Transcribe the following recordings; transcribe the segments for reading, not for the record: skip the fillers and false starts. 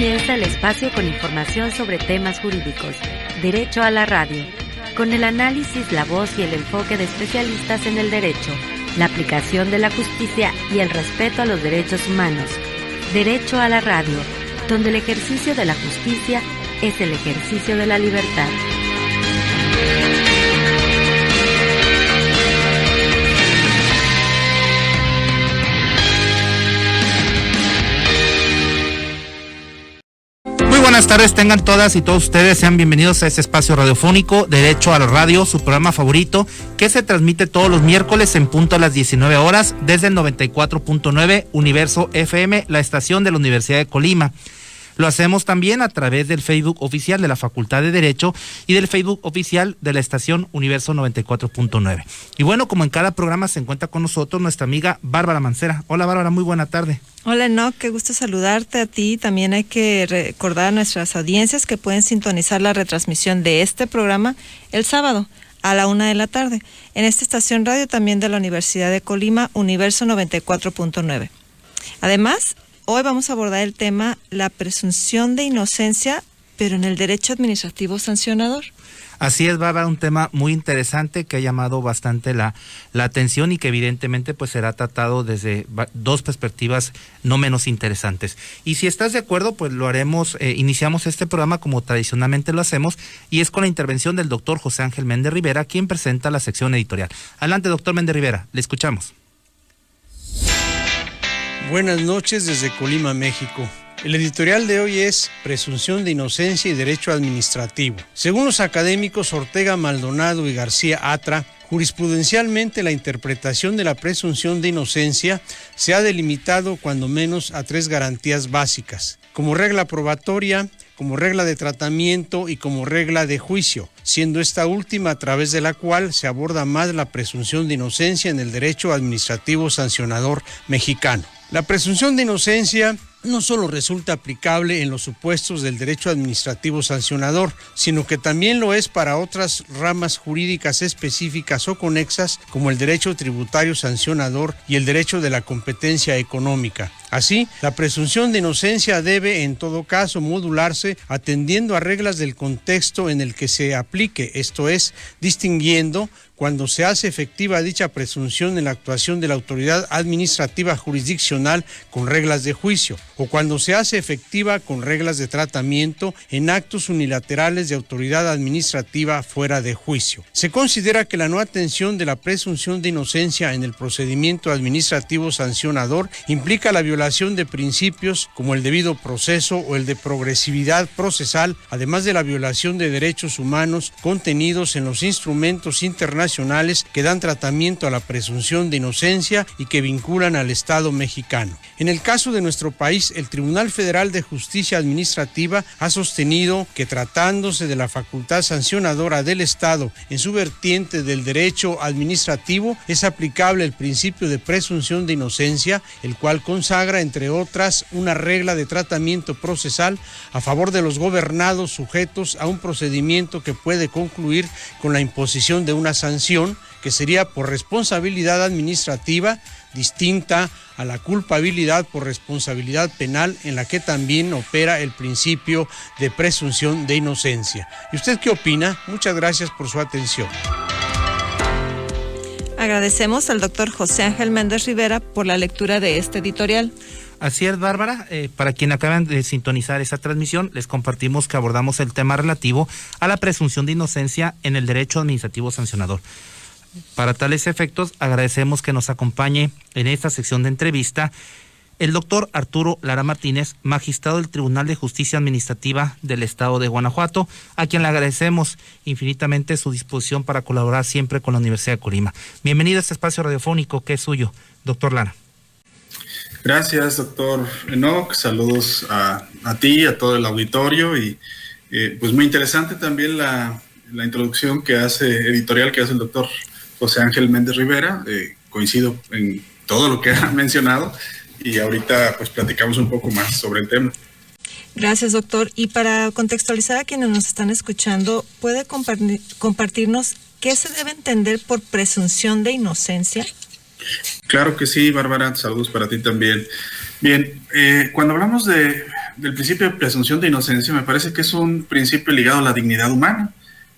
comienza el espacio con información sobre temas jurídicos. Derecho a la radio. Con el análisis, la voz y el enfoque de especialistas en el derecho, la aplicación de la justicia y el respeto a los derechos humanos. Derecho a la radio, donde el ejercicio de la justicia es el ejercicio de la libertad. Buenas tardes, tengan todas y todos ustedes, sean bienvenidos a este espacio radiofónico Derecho a la Radio, su programa favorito, que se transmite todos los miércoles en punto a las 19 horas desde el 94.9 Universo FM, la estación de la Universidad de Colima. Lo hacemos también a través del Facebook oficial de la Facultad de Derecho y del Facebook oficial de la estación Universo 94.9. Y bueno, como en cada programa se encuentra con nosotros nuestra amiga Bárbara Mancera. Hola Bárbara, muy buena tarde. Hola Enoch, qué gusto saludarte a ti. También hay que recordar a nuestras audiencias que pueden sintonizar la retransmisión de este programa el sábado a la 1:00 p.m. en esta estación radio también de la Universidad de Colima, Universo 94.9. Además, hoy vamos a abordar el tema la presunción de inocencia, pero en el derecho administrativo sancionador. Así es, Bárbara, un tema muy interesante que ha llamado bastante la atención y que evidentemente pues será tratado desde dos perspectivas no menos interesantes. Y si estás de acuerdo, pues lo haremos, iniciamos este programa como tradicionalmente lo hacemos, y es con la intervención del doctor José Ángel Méndez Rivera, quien presenta la sección editorial. Adelante, doctor Méndez Rivera, le escuchamos. Buenas noches desde Colima, México. El editorial de hoy es Presunción de Inocencia y Derecho Administrativo. Según los académicos Ortega, Maldonado y García Atra, jurisprudencialmente la interpretación de la presunción de inocencia se ha delimitado cuando menos a 3 garantías básicas: como regla probatoria, como regla de tratamiento y como regla de juicio, siendo esta última a través de la cual se aborda más la presunción de inocencia en el derecho administrativo sancionador mexicano. La presunción de inocencia no solo resulta aplicable en los supuestos del derecho administrativo sancionador, sino que también lo es para otras ramas jurídicas específicas o conexas, como el derecho tributario sancionador y el derecho de la competencia económica. Así, la presunción de inocencia debe, en todo caso, modularse atendiendo a reglas del contexto en el que se aplique, esto es, distinguiendo cuando se hace efectiva dicha presunción en la actuación de la autoridad administrativa jurisdiccional con reglas de juicio, o cuando se hace efectiva con reglas de tratamiento en actos unilaterales de autoridad administrativa fuera de juicio. Se considera que la no atención de la presunción de inocencia en el procedimiento administrativo sancionador implica la violación de principios como el debido proceso o el de progresividad procesal, además de la violación de derechos humanos contenidos en los instrumentos internacionales que dan tratamiento a la presunción de inocencia y que vinculan al Estado mexicano. En el caso de nuestro país, el Tribunal Federal de Justicia Administrativa ha sostenido que, tratándose de la facultad sancionadora del Estado en su vertiente del derecho administrativo, es aplicable el principio de presunción de inocencia, el cual consagra, entre otras, una regla de tratamiento procesal a favor de los gobernados sujetos a un procedimiento que puede concluir con la imposición de una sanción que sería por responsabilidad administrativa, distinta a la culpabilidad por responsabilidad penal, en la que también opera el principio de presunción de inocencia. ¿Y usted qué opina? Muchas gracias por su atención. Agradecemos al doctor José Ángel Méndez Rivera por la lectura de este editorial. Así es, Bárbara. Para quien acaban de sintonizar esa transmisión, les compartimos que abordamos el tema relativo a la presunción de inocencia en el derecho administrativo sancionador. Para tales efectos, agradecemos que nos acompañe en esta sección de entrevista el doctor Arturo Lara Martínez, magistrado del Tribunal de Justicia Administrativa del Estado de Guanajuato, a quien le agradecemos infinitamente su disposición para colaborar siempre con la Universidad de Colima. Bienvenido a este espacio radiofónico que es suyo, doctor Lara. Gracias, doctor Enoch. Saludos a ti, a todo el auditorio, y pues muy interesante también la introducción editorial que hace el doctor José Ángel Méndez Rivera. Coincido en todo lo que ha mencionado y ahorita pues platicamos un poco más sobre el tema. Gracias, doctor. Y para contextualizar a quienes nos están escuchando, ¿puede compartirnos qué se debe entender por presunción de inocencia? Claro que sí, Bárbara, saludos para ti también. Bien, cuando hablamos de del principio de presunción de inocencia me parece que es un principio ligado a la dignidad humana,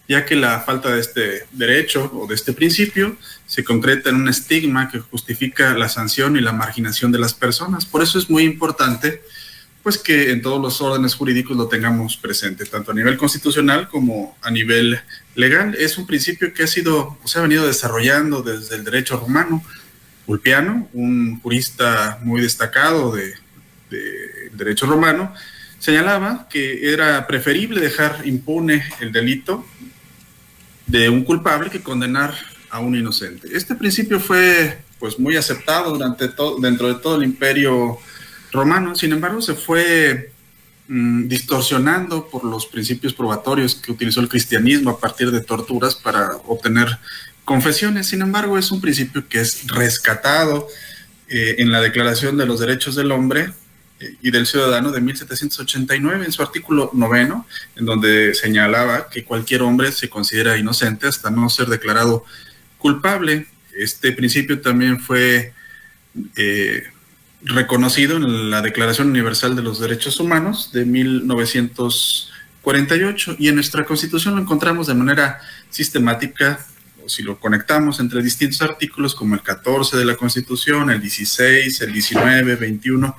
ya que la falta de este derecho o de este principio se concreta en un estigma que justifica la sanción y la marginación de las personas. Por eso es muy importante pues que en todos los órdenes jurídicos lo tengamos presente, tanto a nivel constitucional como a nivel legal. Es un principio que se ha venido desarrollando desde el derecho romano. Ulpiano, un jurista muy destacado de derecho romano, señalaba que era preferible dejar impune el delito de un culpable que condenar a un inocente. Este principio fue pues muy aceptado dentro de todo el imperio romano. Sin embargo, se fue distorsionando por los principios probatorios que utilizó el cristianismo a partir de torturas para obtener confesiones. Sin embargo, es un principio que es rescatado en la Declaración de los Derechos del Hombre y del Ciudadano de 1789, en su artículo 9, en donde señalaba que cualquier hombre se considera inocente hasta no ser declarado culpable. Este principio también fue reconocido en la Declaración Universal de los Derechos Humanos de 1948, y en nuestra Constitución lo encontramos de manera sistemática, o si lo conectamos entre distintos artículos como el 14 de la Constitución, el 16, el 19, 21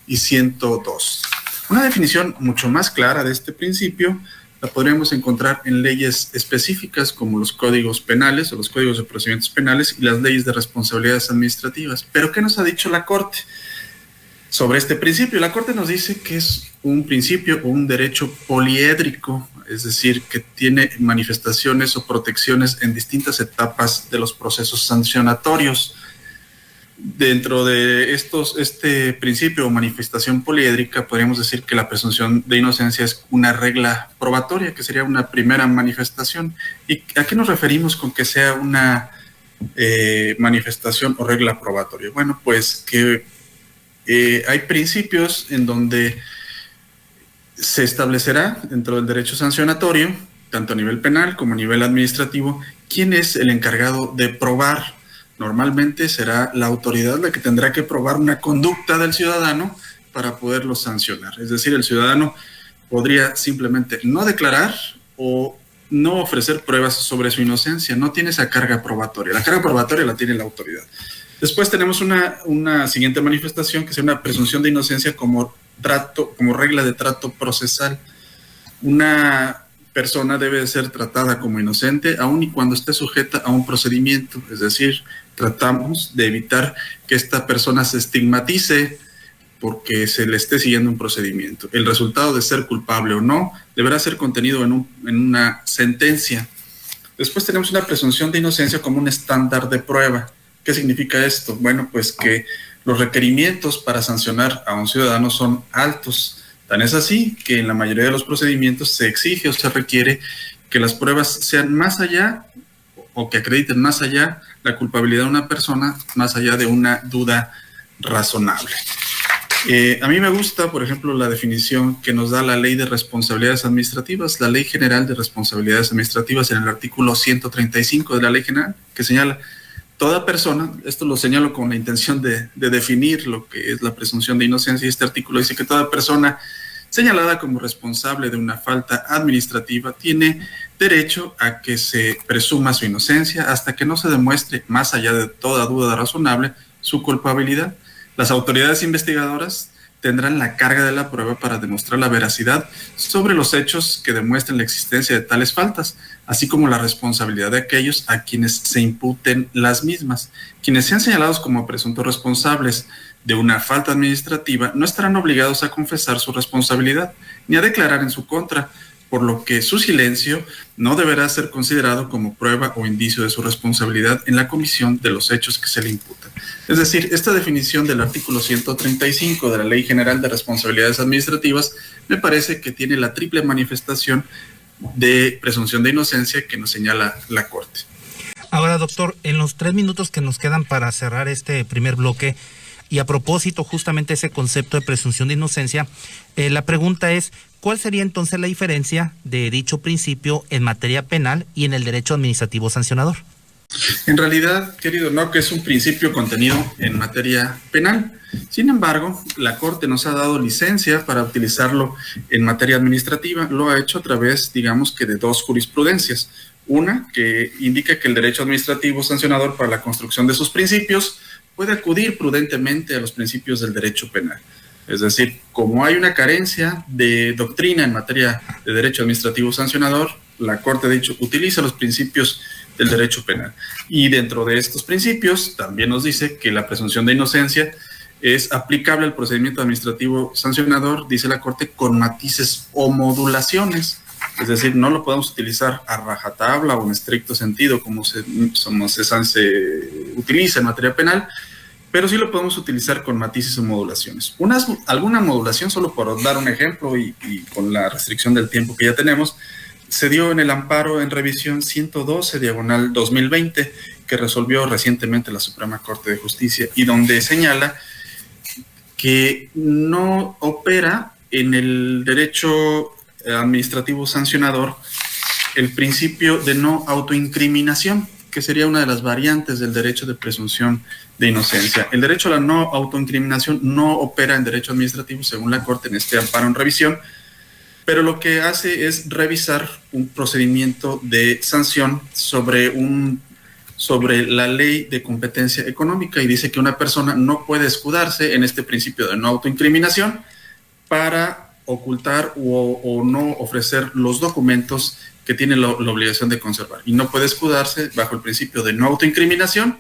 y 102. Una definición mucho más clara de este principio la podríamos encontrar en leyes específicas como los códigos penales o los códigos de procedimientos penales y las leyes de responsabilidades administrativas. Pero ¿qué nos ha dicho la Corte sobre este principio? La Corte nos dice que es un principio o un derecho poliédrico, es decir, que tiene manifestaciones o protecciones en distintas etapas de los procesos sancionatorios. Dentro de este principio o manifestación poliédrica, podríamos decir que la presunción de inocencia es una regla probatoria, que sería una primera manifestación. ¿Y a qué nos referimos con que sea una manifestación o regla probatoria? Bueno, pues que hay principios en donde se establecerá dentro del derecho sancionatorio, tanto a nivel penal como a nivel administrativo, quién es el encargado de probar. Normalmente será la autoridad la que tendrá que probar una conducta del ciudadano para poderlo sancionar. Es decir, el ciudadano podría simplemente no declarar o no ofrecer pruebas sobre su inocencia. No tiene esa carga probatoria. La carga probatoria la tiene la autoridad. Después tenemos una siguiente manifestación que es una presunción de inocencia como regla de trato procesal. Una persona debe ser tratada como inocente aun y cuando esté sujeta a un procedimiento, es decir, tratamos de evitar que esta persona se estigmatice porque se le esté siguiendo un procedimiento. El resultado de ser culpable o no deberá ser contenido en una sentencia. Después tenemos una presunción de inocencia como un estándar de prueba. ¿Qué significa esto? Bueno, pues que los requerimientos para sancionar a un ciudadano son altos. Tan es así que en la mayoría de los procedimientos se exige o se requiere que las pruebas sean más allá o que acrediten más allá la culpabilidad de una persona, más allá de una duda razonable. A mí me gusta, por ejemplo, la definición que nos da la Ley de Responsabilidades Administrativas, la Ley General de Responsabilidades Administrativas en el artículo 135 de la Ley General, que señala toda persona, esto lo señalo con la intención de definir lo que es la presunción de inocencia, y este artículo dice que toda persona señalada como responsable de una falta administrativa tiene derecho a que se presuma su inocencia hasta que no se demuestre, más allá de toda duda razonable, su culpabilidad. Las autoridades investigadoras tendrán la carga de la prueba para demostrar la veracidad sobre los hechos que demuestren la existencia de tales faltas, así como la responsabilidad de aquellos a quienes se imputen las mismas. Quienes sean señalados como presuntos responsables de una falta administrativa no estarán obligados a confesar su responsabilidad ni a declarar en su contra, por lo que su silencio no deberá ser considerado como prueba o indicio de su responsabilidad en la comisión de los hechos que se le imputan. Es decir, esta definición del artículo 135 de la Ley General de Responsabilidades Administrativas me parece que tiene la triple manifestación de presunción de inocencia que nos señala la Corte. Ahora, doctor, en los 3 minutos que nos quedan para cerrar este primer bloque, y a propósito justamente ese concepto de presunción de inocencia, la pregunta es, ¿cuál sería entonces la diferencia de dicho principio en materia penal y en el derecho administrativo sancionador? En realidad, querido Enoc, es un principio contenido en materia penal. Sin embargo, la Corte nos ha dado licencia para utilizarlo en materia administrativa. Lo ha hecho a través, digamos que de dos jurisprudencias. Una que indica que el derecho administrativo sancionador para la construcción de sus principios puede acudir prudentemente a los principios del derecho penal. Es decir, como hay una carencia de doctrina en materia de derecho administrativo sancionador, la Corte ha dicho, utiliza los principios del derecho penal. Y dentro de estos principios también nos dice que la presunción de inocencia es aplicable al procedimiento administrativo sancionador, dice la Corte, con matices o modulaciones. Es decir, no lo podemos utilizar a rajatabla o en estricto sentido como se utiliza en materia penal, pero sí lo podemos utilizar con matices o modulaciones. Alguna modulación, solo por dar un ejemplo y con la restricción del tiempo que ya tenemos, se dio en el amparo en revisión 112/2020 que resolvió recientemente la Suprema Corte de Justicia y donde señala que no opera en el derecho administrativo sancionador el principio de no autoincriminación, que sería una de las variantes del derecho de presunción de inocencia. El derecho a la no autoincriminación no opera en derecho administrativo, según la Corte, en este amparo en revisión, pero lo que hace es revisar un procedimiento de sanción sobre la ley de competencia económica y dice que una persona no puede escudarse en este principio de no autoincriminación para ocultar o no ofrecer los documentos que tiene la obligación de conservar. Y no puede escudarse bajo el principio de no autoincriminación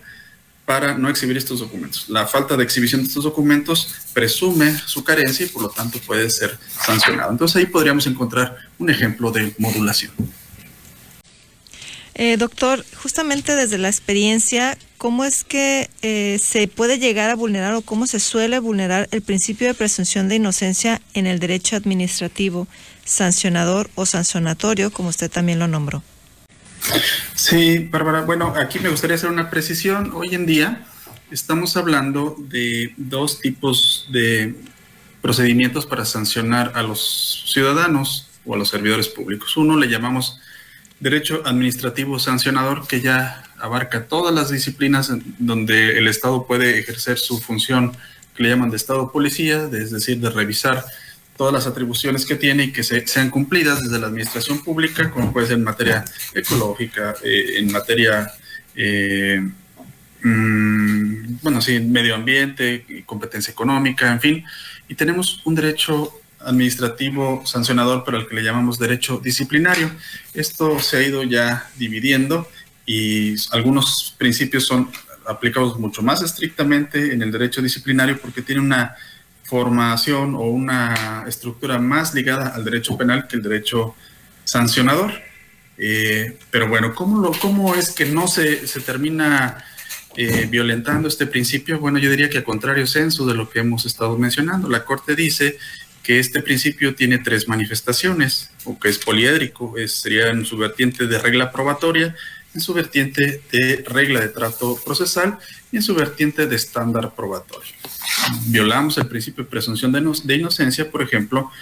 para no exhibir estos documentos. La falta de exhibición de estos documentos presume su carencia y por lo tanto puede ser sancionado. Entonces ahí podríamos encontrar un ejemplo de modulación. Doctor, justamente desde la experiencia, ¿cómo es que se puede llegar a vulnerar o cómo se suele vulnerar el principio de presunción de inocencia en el derecho administrativo, sancionador o sancionatorio, como usted también lo nombró? Sí, Bárbara. Bueno, aquí me gustaría hacer una precisión. Hoy en día estamos hablando de dos tipos de procedimientos para sancionar a los ciudadanos o a los servidores públicos. Uno le llamamos derecho administrativo sancionador, que ya abarca todas las disciplinas en donde el Estado puede ejercer su función que le llaman de Estado policía, es decir, de revisar todas las atribuciones que tiene y que sean cumplidas desde la administración pública, como puede ser en materia ecológica, en materia, medio ambiente, competencia económica, en fin. Y tenemos un derecho administrativo sancionador, pero al que le llamamos derecho disciplinario. Esto se ha ido ya dividiendo y algunos principios son aplicados mucho más estrictamente en el derecho disciplinario porque tiene una formación o una estructura más ligada al derecho penal que el derecho sancionador. Pero bueno, ¿cómo es que no se termina violentando este principio? Bueno, yo diría que a contrario sensu de lo que hemos estado mencionando, la Corte dice que este principio tiene tres manifestaciones, o que es poliédrico, sería en su vertiente de regla probatoria, en su vertiente de regla de trato procesal y en su vertiente de estándar probatorio. Violamos el principio de presunción de inocencia, por ejemplo,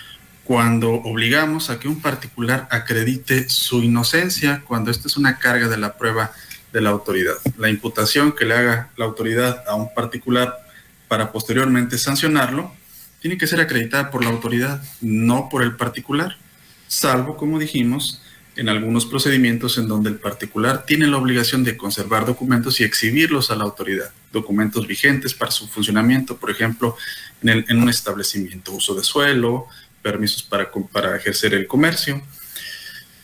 cuando obligamos a que un particular acredite su inocencia, cuando esto es una carga de la prueba de la autoridad. La imputación que le haga la autoridad a un particular para posteriormente sancionarlo, tiene que ser acreditada por la autoridad, no por el particular, salvo, como dijimos, en algunos procedimientos en donde el particular tiene la obligación de conservar documentos y exhibirlos a la autoridad, documentos vigentes para su funcionamiento, por ejemplo, en un establecimiento, uso de suelo, permisos para ejercer el comercio.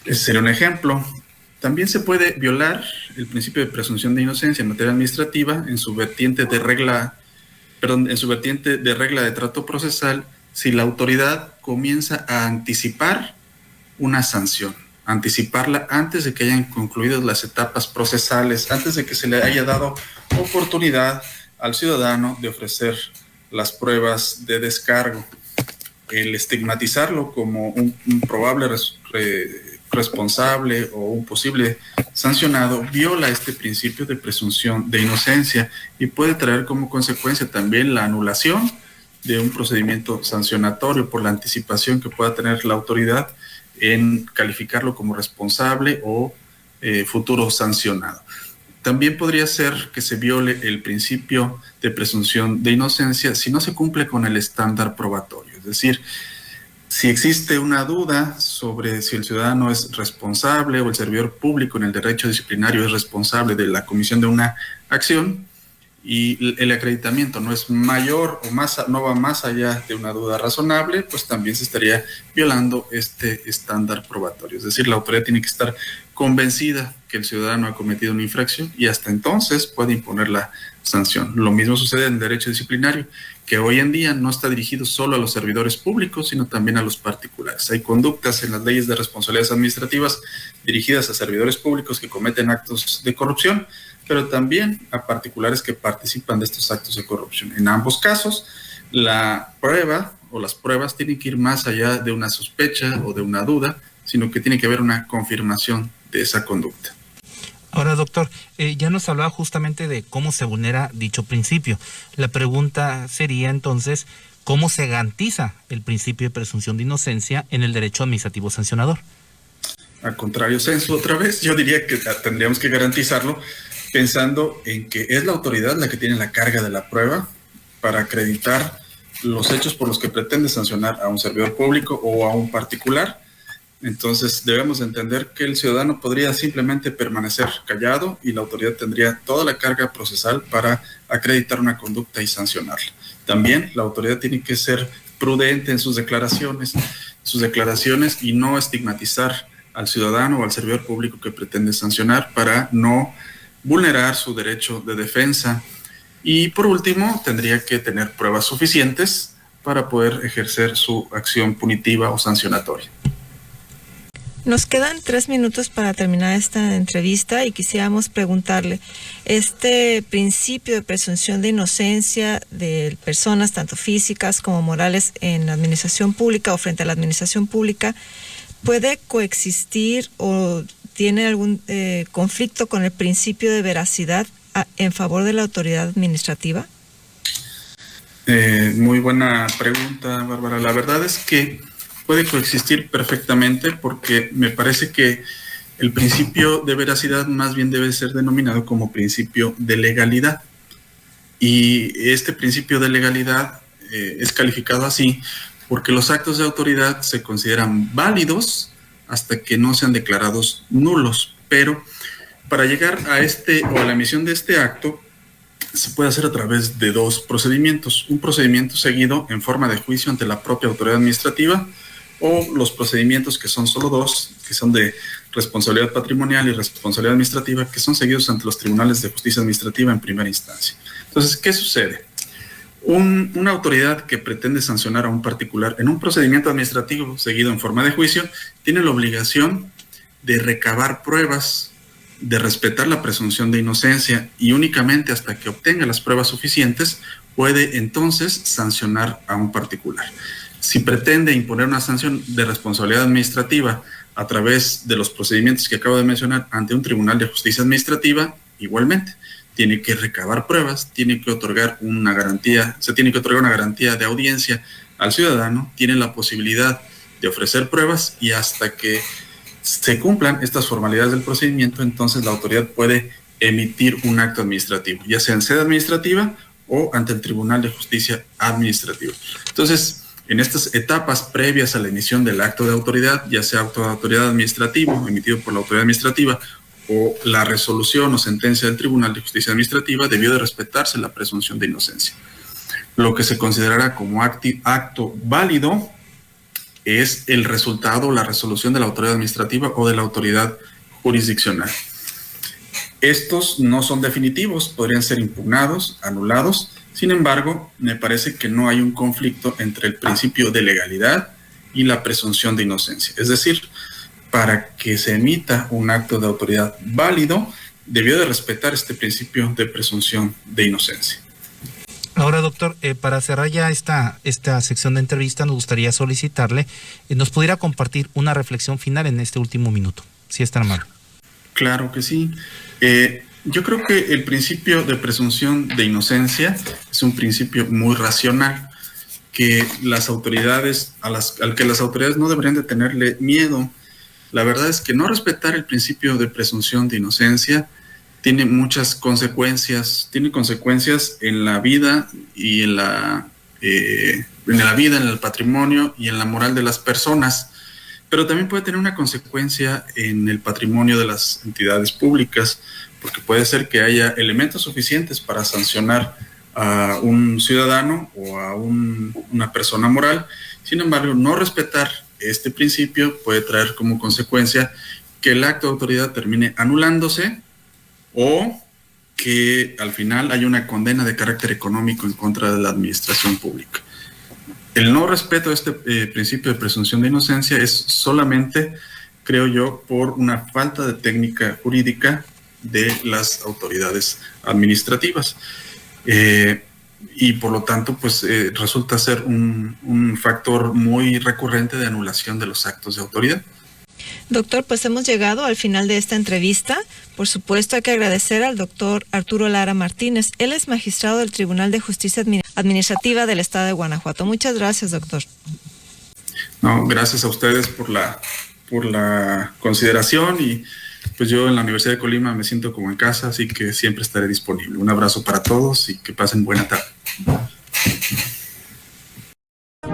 Ese sería un ejemplo. También se puede violar el principio de presunción de inocencia en materia administrativa en su vertiente de regla de trato procesal, si la autoridad comienza a anticipar una sanción, anticiparla antes de que hayan concluido las etapas procesales, antes de que se le haya dado oportunidad al ciudadano de ofrecer las pruebas de descargo. El estigmatizarlo como un probable responsable o un posible sancionado viola este principio de presunción de inocencia y puede traer como consecuencia también la anulación de un procedimiento sancionatorio por la anticipación que pueda tener la autoridad en calificarlo como responsable o futuro sancionado. también podría ser que se viole el principio de presunción de inocencia si no se cumple con el estándar probatorio. Es decir, si existe una duda sobre si el ciudadano es responsable o el servidor público en el derecho disciplinario es responsable de la comisión de una acción y el acreditamiento no es mayor o no va más allá de una duda razonable, pues también se estaría violando este estándar probatorio. Es decir, la autoridad tiene que estar convencida que el ciudadano ha cometido una infracción y hasta entonces puede imponer la sanción. Lo mismo sucede en el derecho disciplinario, que hoy en día no está dirigido solo a los servidores públicos, sino también a los particulares. Hay conductas en las leyes de responsabilidades administrativas dirigidas a servidores públicos que cometen actos de corrupción, pero también a particulares que participan de estos actos de corrupción. En ambos casos, la prueba o las pruebas tienen que ir más allá de una sospecha o de una duda, sino que tiene que haber una confirmación de esa conducta. Ahora, doctor, ya nos hablaba justamente de cómo se vulnera dicho principio. La pregunta sería entonces, ¿cómo se garantiza el principio de presunción de inocencia en el derecho administrativo sancionador? A contrario sensu, otra vez, yo diría que tendríamos que garantizarlo pensando en que es la autoridad la que tiene la carga de la prueba para acreditar los hechos por los que pretende sancionar a un servidor público o a un particular. Entonces debemos entender que el ciudadano podría simplemente permanecer callado y la autoridad tendría toda la carga procesal para acreditar una conducta y sancionarla. También la autoridad tiene que ser prudente en sus declaraciones y no estigmatizar al ciudadano o al servidor público que pretende sancionar para no vulnerar su derecho de defensa. Y por último, tendría que tener pruebas suficientes para poder ejercer su acción punitiva o sancionatoria. Nos quedan 3 minutos para terminar esta entrevista y quisiéramos preguntarle, este principio de presunción de inocencia de personas, tanto físicas como morales, en la administración pública o frente a la administración pública, ¿puede coexistir o tiene algún conflicto con el principio de veracidad en favor de la autoridad administrativa? Muy buena pregunta, Bárbara. La verdad es que puede coexistir perfectamente porque me parece que el principio de veracidad más bien debe ser denominado como principio de legalidad. Y este principio de legalidad es calificado así porque los actos de autoridad se consideran válidos hasta que no sean declarados nulos. Pero para llegar a o a la emisión de este acto, se puede hacer a través de 2 procedimientos. Un procedimiento seguido en forma de juicio ante la propia autoridad administrativa o los procedimientos que son solo 2, que son de responsabilidad patrimonial y responsabilidad administrativa, que son seguidos ante los tribunales de justicia administrativa en primera instancia. Entonces, ¿qué sucede? Una autoridad que pretende sancionar a un particular en un procedimiento administrativo seguido en forma de juicio tiene la obligación de recabar pruebas, de respetar la presunción de inocencia y únicamente hasta que obtenga las pruebas suficientes puede entonces sancionar a un particular. Si pretende imponer una sanción de responsabilidad administrativa a través de los procedimientos que acabo de mencionar ante un tribunal de justicia administrativa, igualmente tiene que recabar pruebas, tiene que otorgar una garantía, se tiene que otorgar una garantía de audiencia al ciudadano, tiene la posibilidad de ofrecer pruebas y hasta que se cumplan estas formalidades del procedimiento, entonces la autoridad puede emitir un acto administrativo, ya sea en sede administrativa o ante el Tribunal de Justicia Administrativa. Entonces, en estas etapas previas a la emisión del acto de autoridad, ya sea acto de autoridad administrativo emitido por la autoridad administrativa o la resolución o sentencia del Tribunal de Justicia Administrativa, debió de respetarse la presunción de inocencia. Lo que se considerará como acto válido es el resultado o la resolución de la autoridad administrativa o de la autoridad jurisdiccional. Estos no son definitivos, podrían ser impugnados, anulados. Sin embargo, me parece que no hay un conflicto entre el principio de legalidad y la presunción de inocencia. Es decir, para que se emita un acto de autoridad válido, debió de respetar este principio de presunción de inocencia. Ahora, doctor, para cerrar ya esta sección de entrevista, nos gustaría solicitarle, nos pudiera compartir una reflexión final en este último minuto, si es tan amable. Claro que sí. Yo creo que el principio de presunción de inocencia es un principio muy racional, que las autoridades, al que las autoridades no deberían de tenerle miedo. La verdad es que no respetar el principio de presunción de inocencia tiene muchas consecuencias, tiene consecuencias en la vida y en la vida, en el patrimonio y en la moral de las personas, pero también puede tener una consecuencia en el patrimonio de las entidades públicas, porque puede ser que haya elementos suficientes para sancionar a un ciudadano o a una persona moral. Sin embargo, no respetar este principio puede traer como consecuencia que el acto de autoridad termine anulándose o que al final haya una condena de carácter económico en contra de la administración pública. El no respeto a este principio de presunción de inocencia es solamente, creo yo, por una falta de técnica jurídica de las autoridades administrativas. Y por lo tanto, pues resulta ser un factor muy recurrente de anulación de los actos de autoridad. Doctor, pues hemos llegado al final de esta entrevista. Por supuesto, hay que agradecer al doctor Arturo Lara Martínez. Él es magistrado del Tribunal de Justicia Administrativa del Estado de Guanajuato. Muchas gracias, doctor. No, gracias a ustedes por la consideración, y pues yo en la Universidad de Colima me siento como en casa, así que siempre estaré disponible. Un abrazo para todos y que pasen buena tarde.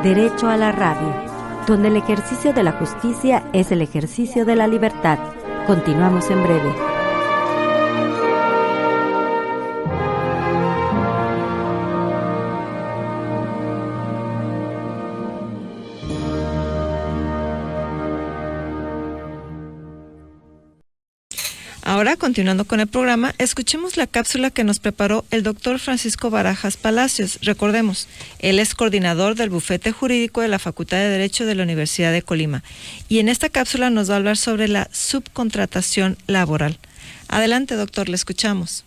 Derecho a la radio, donde el ejercicio de la justicia es el ejercicio de la libertad. Continuamos en breve. Ahora, continuando con el programa, escuchemos la cápsula que nos preparó el doctor Francisco Barajas Palacios. Recordemos, él es coordinador del bufete jurídico de la Facultad de Derecho de la Universidad de Colima. Y en esta cápsula nos va a hablar sobre la subcontratación laboral. Adelante, doctor, le escuchamos.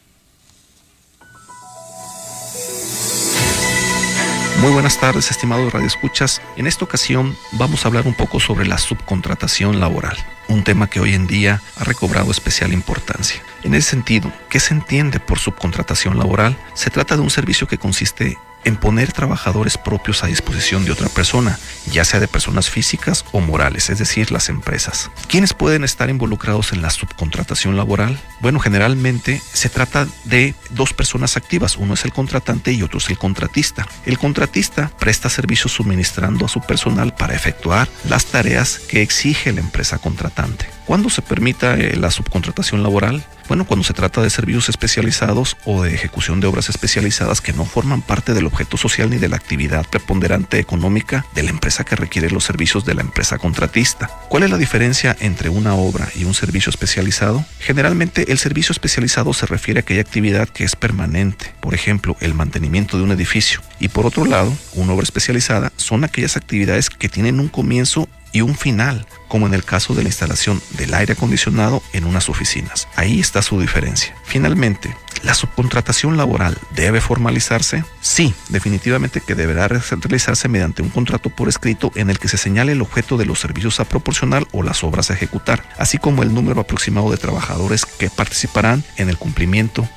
Muy buenas tardes, estimados radioescuchas. En esta ocasión vamos a hablar un poco sobre la subcontratación laboral, un tema que hoy en día ha recobrado especial importancia. En ese sentido, ¿qué se entiende por subcontratación laboral? Se trata de un servicio que consiste en poner trabajadores propios a disposición de otra persona, ya sea de personas físicas o morales, es decir, las empresas. ¿Quiénes pueden estar involucrados en la subcontratación laboral? Bueno, generalmente se trata de dos personas activas, uno es el contratante y otro es el contratista. El contratista presta servicios suministrando a su personal para efectuar las tareas que exige la empresa contratante. ¿Cuándo se permita la subcontratación laboral? Bueno, cuando se trata de servicios especializados o de ejecución de obras especializadas que no forman parte del objeto social ni de la actividad preponderante económica de la empresa que requiere los servicios de la empresa contratista. ¿Cuál es la diferencia entre una obra y un servicio especializado? Generalmente el servicio especializado se refiere a aquella actividad que es permanente, por ejemplo, el mantenimiento de un edificio. Y por otro lado, una obra especializada son aquellas actividades que tienen un comienzo y un final, como en el caso de la instalación del aire acondicionado en unas oficinas. Ahí está su diferencia. Finalmente, ¿la subcontratación laboral debe formalizarse? Sí, definitivamente que deberá realizarse mediante un contrato por escrito en el que se señale el objeto de los servicios a proporcionar o las obras a ejecutar, así como el número aproximado de trabajadores que participarán en el cumplimiento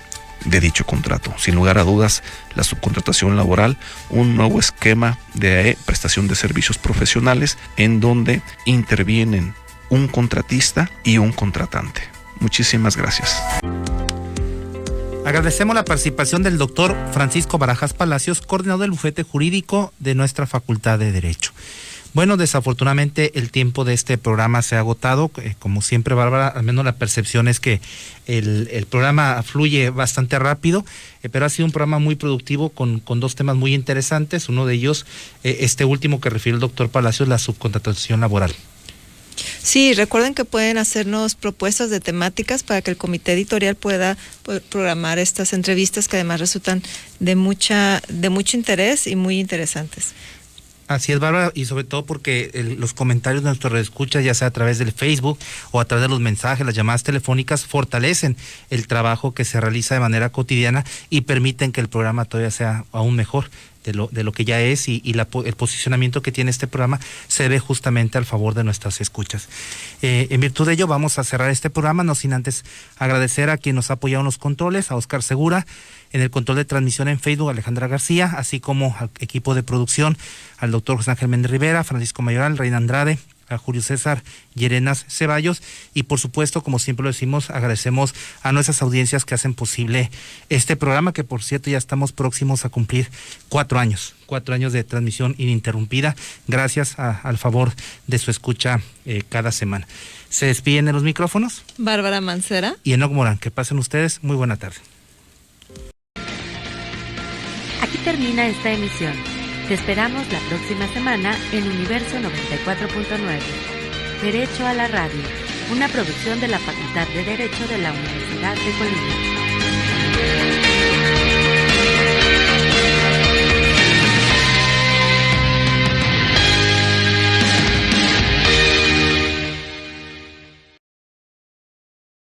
de dicho contrato. Sin lugar a dudas, la subcontratación laboral, un nuevo esquema de prestación de servicios profesionales en donde intervienen un contratista y un contratante. Muchísimas gracias. Agradecemos la participación del doctor Francisco Barajas Palacios, coordinador del bufete jurídico de nuestra Facultad de Derecho. Bueno, desafortunadamente el tiempo de este programa se ha agotado. Como siempre, Bárbara, al menos la percepción es que el programa fluye bastante rápido, pero ha sido un programa muy productivo con dos temas muy interesantes. Uno de ellos, este último que refirió el doctor Palacios, la subcontratación laboral. Sí, recuerden que pueden hacernos propuestas de temáticas para que el comité editorial pueda programar estas entrevistas que además resultan de mucho interés y muy interesantes. Así es, Bárbara, y sobre todo porque los comentarios de nuestros escuchas, ya sea a través del Facebook o a través de los mensajes, las llamadas telefónicas, fortalecen el trabajo que se realiza de manera cotidiana y permiten que el programa todavía sea aún mejor de lo que ya es, y el posicionamiento que tiene este programa se ve justamente al favor de nuestras escuchas. En virtud de ello vamos a cerrar este programa, no sin antes agradecer a quien nos ha apoyado en los controles, a Oscar Segura, en el control de transmisión en Facebook, Alejandra García, así como al equipo de producción, al doctor José Ángel Méndez Rivera, Francisco Mayoral, Reina Andrade, a Julio César Llerenas Ceballos, y por supuesto, como siempre lo decimos, agradecemos a nuestras audiencias que hacen posible este programa, que por cierto ya estamos próximos a cumplir 4 años de transmisión ininterrumpida, gracias al favor de su escucha cada semana. Se despiden de los micrófonos Bárbara Mancera y Enoc Morán. Que pasen ustedes muy buena tarde. Aquí termina esta emisión. Te esperamos la próxima semana en Universo 94.9. Derecho a la Radio, una producción de la Facultad de Derecho de la Universidad de Colima.